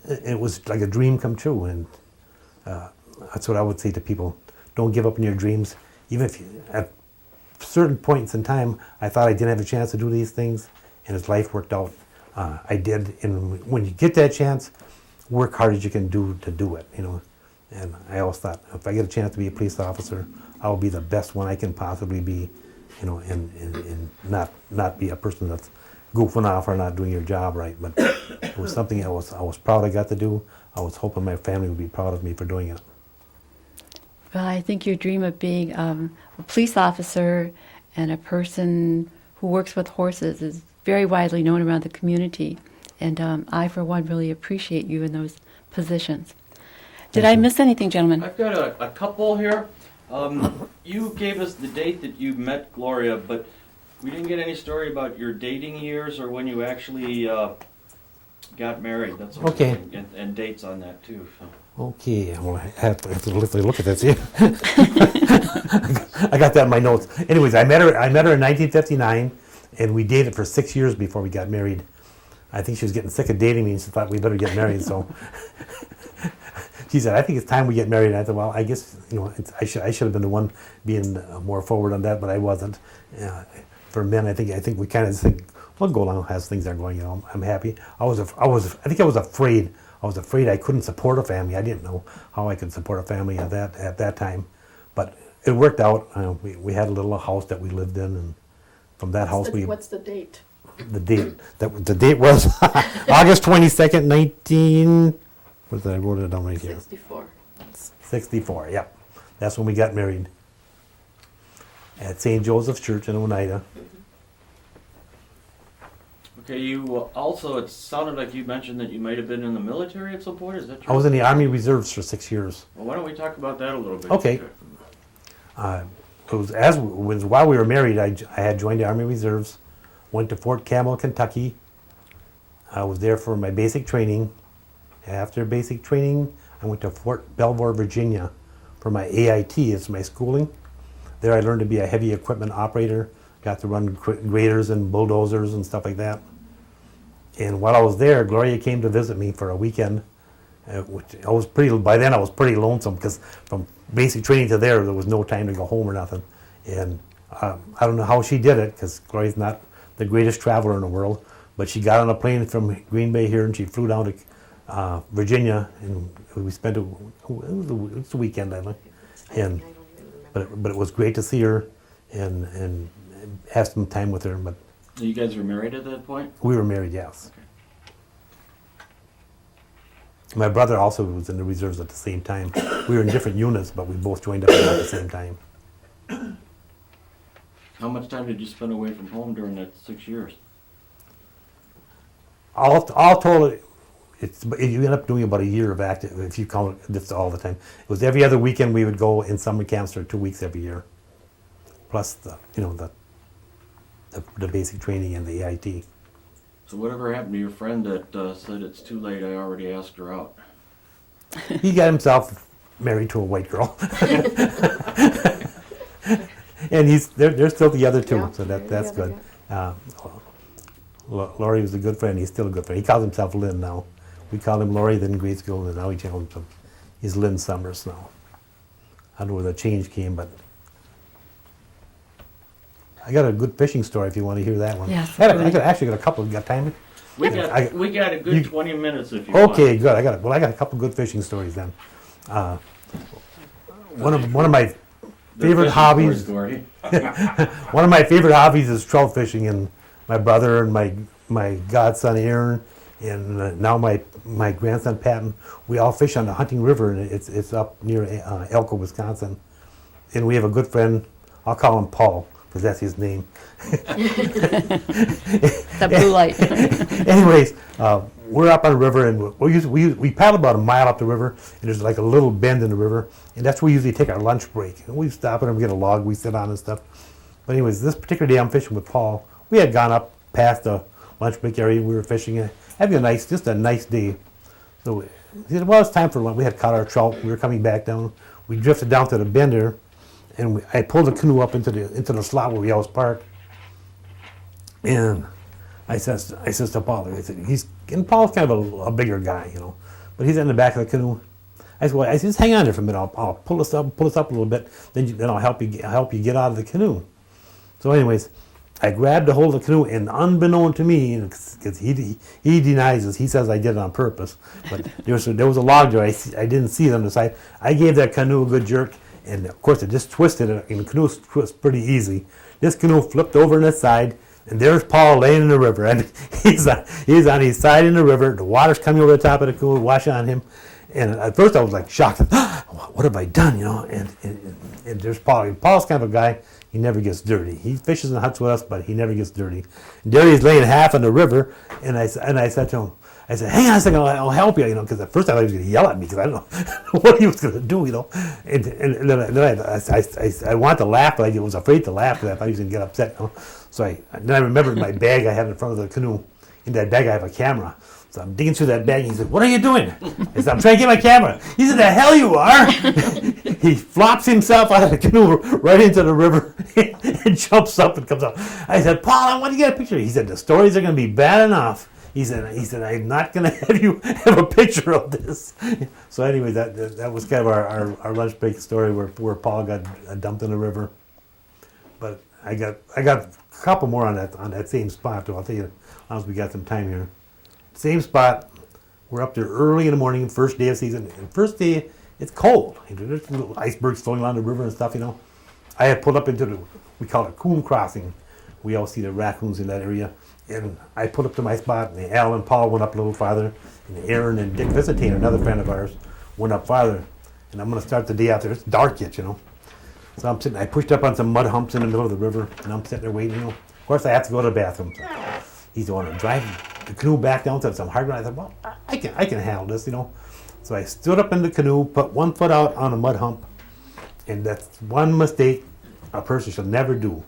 Speaker 2: It was like a dream come true, and that's what I would say to people. Don't give up on your dreams. Even if at certain points in time I thought I didn't have a chance to do these things, and as life worked out, I did. And when you get that chance, work hard as you can do to do it, you know. And I always thought, if I get a chance to be a police officer, I'll be the best one I can possibly be, you know, and not be a person that's goofing off or not doing your job right. But it was something I was proud I got to do. I was hoping my family would be proud of me for doing it.
Speaker 1: Well, I think your dream of being a police officer and a person who works with horses is very widely known around the community. And I, for one, really appreciate you in those positions. Did I miss anything, gentlemen?
Speaker 3: I've got a couple here. You gave us the date that you met Gloria, but we didn't get any story about your dating years or when you actually got married. That's
Speaker 2: Okay.
Speaker 3: And dates on that too. So.
Speaker 2: Okay, well, I have to look at this here. I got that in my notes. Anyways, I met her in 1959, and we dated for 6 years before we got married. I think she was getting sick of dating me, and she thought we better get married. So she said, "I think it's time we get married." And I thought, well, I guess I should have been the one being more forward on that, but I wasn't. For men, I think we kind of think, well, go along as things are going. You know, I'm happy. I think I was afraid I was afraid I couldn't support a family. I didn't know how I could support a family at that time, but it worked out. We had a little house that we lived in, and from that house
Speaker 4: What's the date?
Speaker 2: the date was August 22nd, 19. What did I wrote it down right here?
Speaker 4: 64.
Speaker 2: 64. Yep, that's when we got married at St. Joseph's Church in Oneida.
Speaker 3: Okay, you also, it sounded like you mentioned that you might have been in the military at some point, is that true?
Speaker 2: I was in the Army Reserves for 6 years.
Speaker 3: Well, why don't we talk about that a little bit?
Speaker 2: Okay. While we were married, I had joined the Army Reserves, went to Fort Campbell, Kentucky. I was there for my basic training. After basic training, I went to Fort Belvoir, Virginia for my AIT, it's my schooling. There I learned to be a heavy equipment operator, got to run graders and bulldozers and stuff like that. And while I was there, Gloria came to visit me for a weekend. By then I was pretty lonesome because from basic training to there was no time to go home or nothing. And I don't know how she did it because Gloria's not the greatest traveler in the world, but she got on a plane from Green Bay here and she flew down to Virginia, and we spent it was the weekend, I think. And but it was great to see her and have some time with her. But
Speaker 3: So you guys were married at that point?
Speaker 2: we were married, yes. My brother also was in the reserves at the same time. We were in different units, but we both joined up at the same time.
Speaker 3: How much time did you spend away from home during that 6 years?
Speaker 2: All told, you end up doing about a year of active if you count this all the time. It was every other weekend we would go in summer camps for 2 weeks every year, plus the basic training and the AIT.
Speaker 3: So whatever happened to your friend that said it's too late, I already asked her out?
Speaker 2: He got himself married to a white girl, and they're still together too.
Speaker 4: Yeah,
Speaker 2: So
Speaker 4: they're
Speaker 2: that's
Speaker 4: together,
Speaker 2: good. Laurie was a good friend. He's still a good friend. He calls himself Lynn now. We called him Laurie then in grade school, and now he tells himself he's Lynn Summers now. I don't know where the change came, but I got a good fishing story if you want to hear that one.
Speaker 1: Yes.
Speaker 2: I actually got a couple. Got time?
Speaker 3: We got a good 20 minutes if you want.
Speaker 2: Okay, good. I got a couple good fishing stories then. One of my
Speaker 3: The
Speaker 2: favorite
Speaker 3: fishing
Speaker 2: hobbies.
Speaker 3: story.
Speaker 2: One of my favorite hobbies is trout fishing, and my brother and my godson Aaron, and now my grandson Patton, we all fish on the Hunting River, and it's up near Elko, Wisconsin. And we have a good friend. I'll call him Paul because that's his name.
Speaker 1: The blue light.
Speaker 2: Anyways, we're up on the river, and we paddle about a mile up the river, and there's like a little bend in the river, and that's where we usually take our lunch break. And we stop and we get a log we sit on and stuff. But anyways, this particular day I'm fishing with Paul. We had gone up past the lunch break area. We were fishing, having just a nice day. So he said, well, it's time for lunch. We had caught our trout. We were coming back down. We drifted down to the bend there, and I pulled the canoe up into the slot where we always park. And I says to Paul, and Paul's kind of a bigger guy, but he's in the back of the canoe. I said, just hang on there for a minute. I'll pull us up a little bit. Then I'll help you get out of the canoe. So, anyways, I grabbed a hold of the canoe, and unbeknown to me, because he denies this, he says I did it on purpose. But there was a log there. I didn't see it on the side. I gave that canoe a good jerk, and of course it just twisted. And the canoe twists pretty easy. This canoe flipped over on its side. And there's Paul laying in the river, and he's on his side in the river. The water's coming over the top of the canoe, washing on him. And at first I was like shocked. What have I done, And there's Paul. Paul's kind of a guy, he never gets dirty. He fishes and hunts with us, but he never gets dirty. And there he's laying half in the river, and I said to him, hang on a second, I'll help you, because at first I thought he was going to yell at me because I don't know what he was going to do, And then I wanted to laugh, but I was afraid to laugh because I thought he was going to get upset, So then I remembered my bag I had in front of the canoe. In that bag I have a camera. So I'm digging through that bag, and he said, what are you doing? I said, I'm trying to get my camera. He said, the hell you are. He flops himself out of the canoe right into the river and jumps up and comes out. I said, Paul, I want to get a picture. He said, the stories are going to be bad enough. He said, I'm not going to have you have a picture of this. So anyway, that was kind of our lunch break story where Paul got dumped in the river. But I got a couple more on that same spot, though. I'll tell you as long as we got some time here. Same spot We're up there early in the morning, first day of season. And first day, it's cold. There's little icebergs floating along the river and stuff, I had pulled up into we call it coon crossing. We all see the raccoons in that area. And I put up to my spot, and Al and Paul went up a little farther, and Aaron and Dick Visitain, another friend of ours, went up farther. And I'm going to start the day out there. It's dark yet, So I'm sitting, I pushed up on some mud humps in the middle of the river, and I'm sitting there waiting, Of course, I have to go to the bathroom. So he's going to drive the canoe back down to some hard ground. I thought, well, I can handle this, So I stood up in the canoe, put one foot out on a mud hump, and that's one mistake a person should never do.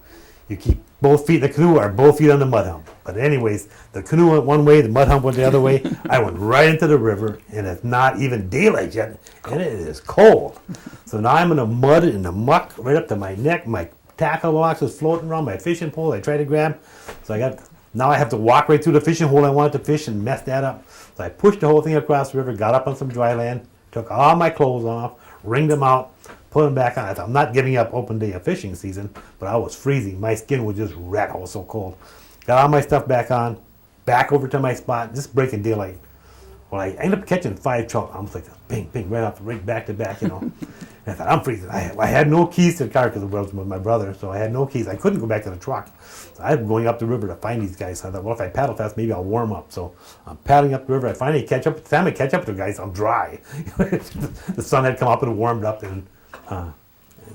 Speaker 2: You keep both feet in the canoe or both feet on the mud hump. But anyways, the canoe went one way, the mud hump went the other way. I went right into the river, and it's not even daylight yet, and it is cold. So now I'm in the mud and the muck right up to my neck. My tackle box is floating around, my fishing pole I tried to grab. So now I have to walk right through the fishing hole I wanted to fish and mess that up. So I pushed the whole thing across the river, got up on some dry land, took all my clothes off, wringed them out, put them back on. I thought, I'm not giving up open day of fishing season, but I was freezing. My skin was just red. I was so cold. Got all my stuff back on, back over to my spot, just breaking daylight. Well, I ended up catching 5 trout. I was like, ping, ping, right back to back, And I thought, I'm freezing. I had no keys to the car because I was with my brother, so I had no keys. I couldn't go back to the truck. So I was going up the river to find these guys. So I thought, well, if I paddle fast, maybe I'll warm up. So I'm paddling up the river. I finally catch up. By the time I catch up to the guys, I'm dry. The sun had come up and warmed up, and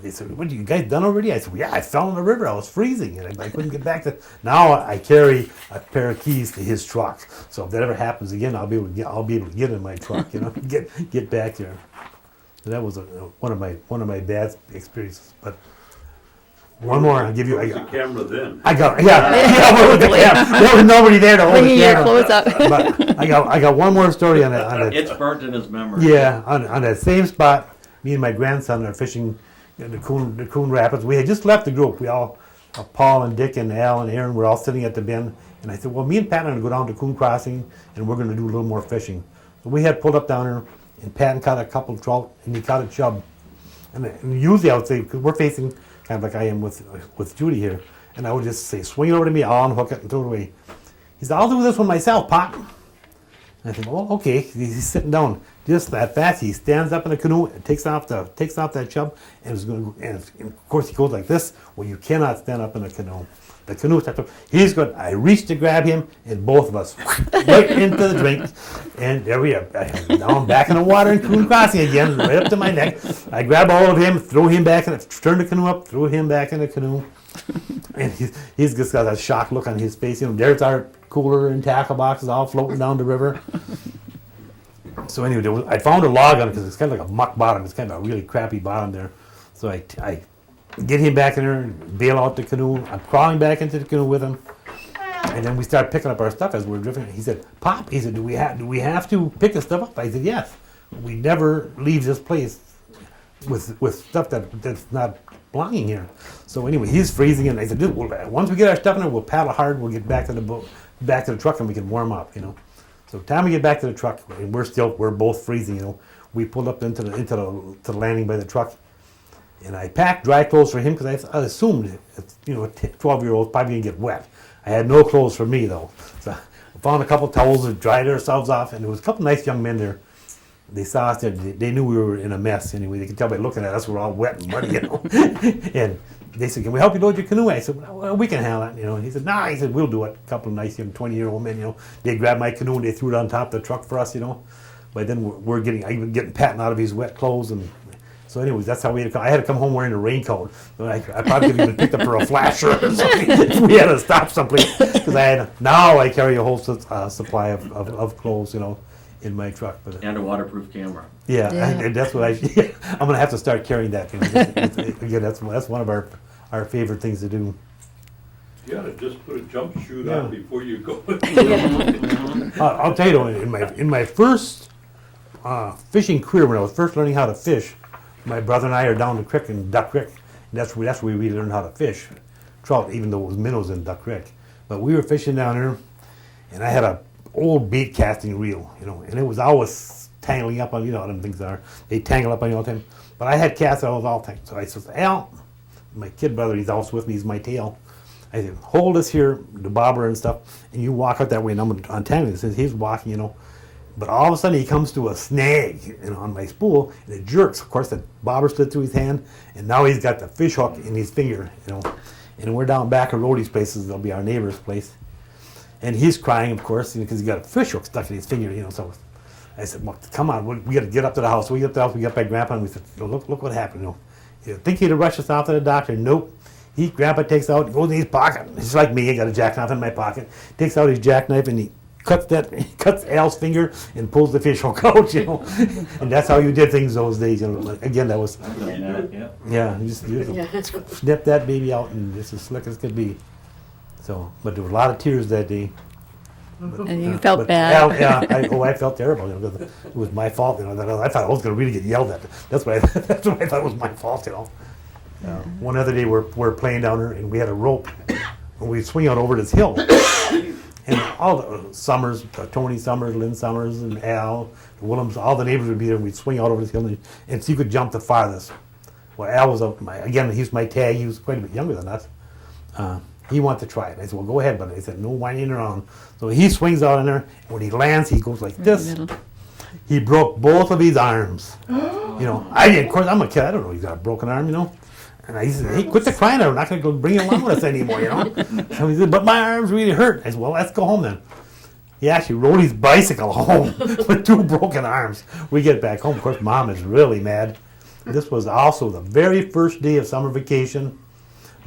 Speaker 2: they said, what, you guys done already? I said, well, yeah, I fell in the river. I was freezing, and I couldn't get back to. Now I carry a pair of keys to his truck. So if that ever happens again, I'll be able to get in my truck, get back there. So that was one of my bad experiences. But one more, I'll give you.
Speaker 5: Where's the camera then?
Speaker 2: I got where was the camera? There was nobody there to hold the
Speaker 1: Bringing your
Speaker 2: camera.
Speaker 1: clothes up.
Speaker 2: But I got one more story on that.
Speaker 3: It's burnt in his memory.
Speaker 2: Yeah, on that same spot, me and my grandson are fishing the Coon Rapids. We had just left the group. We all, Paul and Dick and Al and Aaron, were all sitting at the bend. And I said, well, me and Pat are going to go down to Coon Crossing, and we're going to do a little more fishing. So we had pulled up down there, and Pat caught a couple of trout, and he caught a chub. And usually I would say, because we're facing kind of like I am with Judy here, and I would just say, swing it over to me, I'll unhook it and throw it away. He said, I'll do this one myself, Pop. And I think, well, okay. He's sitting down just that fast. He stands up in the canoe and takes off that chub, and is going to. And of course, he goes like this. Well, you cannot stand up in a canoe. The canoe starts up. He's good. I reached to grab him, and both of us right into the drink. And there we are. Now I'm back in the water in Coon Crossing again, right up to my neck. I grab all of him, throw him back in, turn the canoe up, throw him back in the canoe. And he's just got that shocked look on his face. There's our cooler and tackle boxes all floating down the river. So anyway, I found a log on it because it's kind of like a muck bottom. It's kind of a really crappy bottom there. So I get him back in there and bail out the canoe. I'm crawling back into the canoe with him. And then we start picking up our stuff as we're drifting. He said, Pop, he said, do we have to pick the stuff up? I said, yes. We never leave this place with stuff that's not belonging here. So anyway, he's freezing, and I said, once we get our stuff in there, we'll paddle hard. We'll get back to the boat, back to the truck, and we can warm up. So time we get back to the truck, and we're both freezing. We pulled up into the landing by the truck, and I packed dry clothes for him because I assumed a 12-year-old probably gonna get wet. I had no clothes for me though, so I found a couple towels that dried ourselves off, and there was a couple nice young men there. They saw us there. They knew we were in a mess anyway. They could tell by looking at us we're all wet and muddy, And they said, "Can we help you load your canoe?" I said, "Well, we can handle it." And he said, "Nah." He said, "We'll do it." A couple of nice young 20-year-old men, They grabbed my canoe and they threw it on top of the truck for us, But then we're getting Patton out of his wet clothes, and so anyways, that's how we had to come. I had to come home wearing a raincoat. So I probably could have even picked up for a flash shirt or something if we had to stop someplace. Because now I carry a whole supply of clothes, in my truck. But
Speaker 3: And a waterproof camera.
Speaker 2: yeah. And that's what I'm going to have to start carrying that. Again, that's one of our favorite things to do.
Speaker 5: You ought to just put a jump chute
Speaker 2: Yeah.
Speaker 5: on before you go.
Speaker 2: I'll tell you, in my first fishing career, when I was first learning how to fish, my brother and I are down the creek in Duck Creek. And that's where we learned how to fish trout, even though it was minnows in Duck Creek. But we were fishing down there, and I had a old bait casting reel, and it was always tangling up on, them things they tangle up on you all the time. But I had casts all the time. So I said, Al, my kid brother, he's also with me, he's my tail. I said, hold this here, the bobber and stuff, and you walk out that way, and I'm going to untangle it. He says, he's walking, But all of a sudden he comes to a snag, on my spool, and it jerks. Of course, the bobber slid through his hand, and now he's got the fish hook in his finger. And we're down back at Rhodey's places. That'll be our neighbor's place, and he's crying, of course, because he got a fish hook stuck in his finger. So I said, "Well, come on, we got to get up to the house." We get up to the house. We got by Grandpa, and we said, "Look what happened." You think he'd have rushed us off to the doctor? Nope. Grandpa takes out, goes in his pocket. He's like me. He got a jackknife in my pocket. Takes out his jackknife and he cuts Al's finger and pulls the fish hook out. And that's how you did things those days. Again, that was
Speaker 3: Yeah.
Speaker 2: you
Speaker 4: Yeah.
Speaker 2: snip that baby out and just as slick as could be. So, but there were a lot of tears that day.
Speaker 1: And you felt
Speaker 2: But
Speaker 1: bad.
Speaker 2: Al, I felt terrible. Because it was my fault. I thought I was going to really get yelled at. That's what I thought was my fault. One other day we're playing down there and we had a rope and we'd swing out over this hill. And all the Summers, Tony Summers, Lynn Summers, and Al, the Willems, all the neighbors would be there. And we'd swing out over this hill and see who could jump the farthest. Well, Al was he's my tag. He was quite a bit younger than us. He wanted to try it. I said, "Well, go ahead," but I said, "No whining around." So he swings out in there. And when he lands, he goes like this.
Speaker 1: Middle.
Speaker 2: He broke both of his arms. Of course, I'm a kid. I don't know he's got a broken arm, And I said, "Hey, quit the crying. I'm not going to go bring him along with us anymore, So he said, "But my arms really hurt." I said, "Well, let's go home then." He actually rode his bicycle home with 2 broken arms. We get back home. Of course, Mom is really mad. This was also the very first day of summer vacation.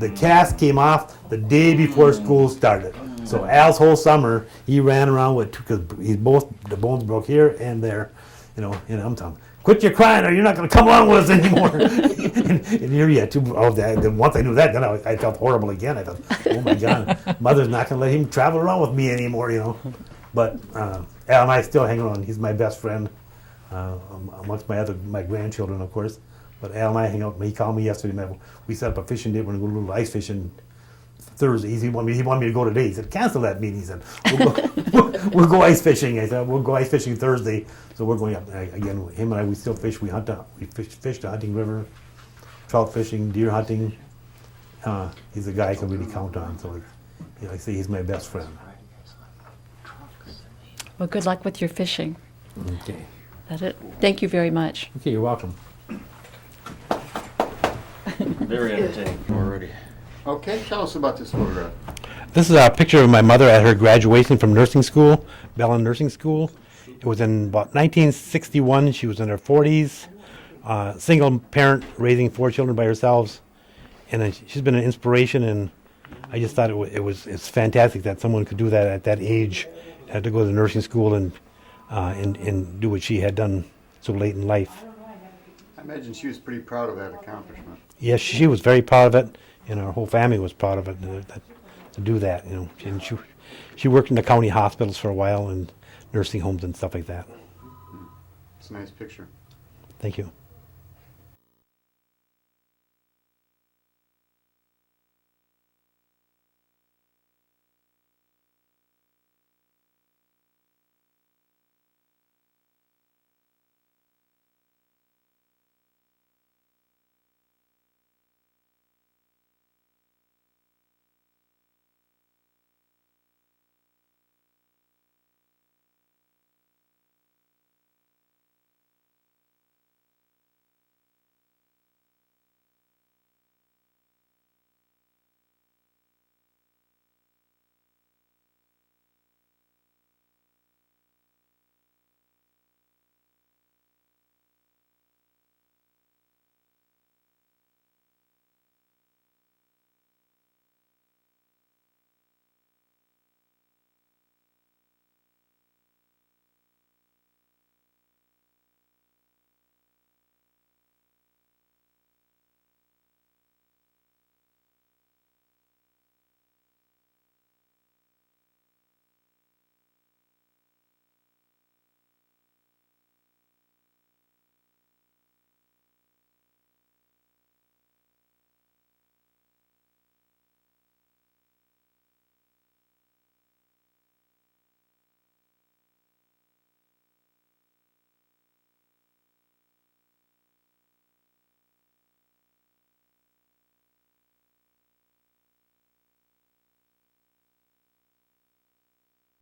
Speaker 2: The cast came off the day before school started. So Al's whole summer, he ran around with, because the bones broke here and there, and I'm telling him, "Quit your crying or you're not going to come along with us anymore." and here you had 2 of that. Then once I knew that, then I felt horrible again. I thought, "Oh my God, Mother's not going to let him travel around with me anymore, But Al and I still hang around. He's my best friend, amongst my grandchildren, of course. But Al and I hang out. He called me yesterday. We set up a fishing date. We're going to go a little ice fishing Thursday. He wanted me to go today. He said, "Cancel that meeting." He said, we'll go ice fishing. I said, "We'll go ice fishing Thursday." So we're going up again. Him and I, we still fish. We fish the Hunting River, trout fishing, deer hunting. He's a guy I can really count on. So, like I say, he's my best friend.
Speaker 1: Well, good luck with your fishing.
Speaker 2: Okay.
Speaker 1: That's it. Thank you very much.
Speaker 2: Okay, you're welcome.
Speaker 3: Very entertaining already.
Speaker 6: Okay, tell us about this photograph.
Speaker 2: This is a picture of my mother at her graduation from nursing school, Bellin Nursing School. It was in about 1961. She was in her 40s, single parent, raising 4 children by herself. And she's been an inspiration, and I just thought it's fantastic that someone could do that at that age, had to go to nursing school and do what she had done so late in life.
Speaker 6: I imagine she was pretty proud of that accomplishment.
Speaker 2: Yes, she was very proud of it, and our whole family was proud of it to do that. She worked in the county hospitals for a while and nursing homes and stuff like that.
Speaker 6: It's a nice picture.
Speaker 2: Thank you.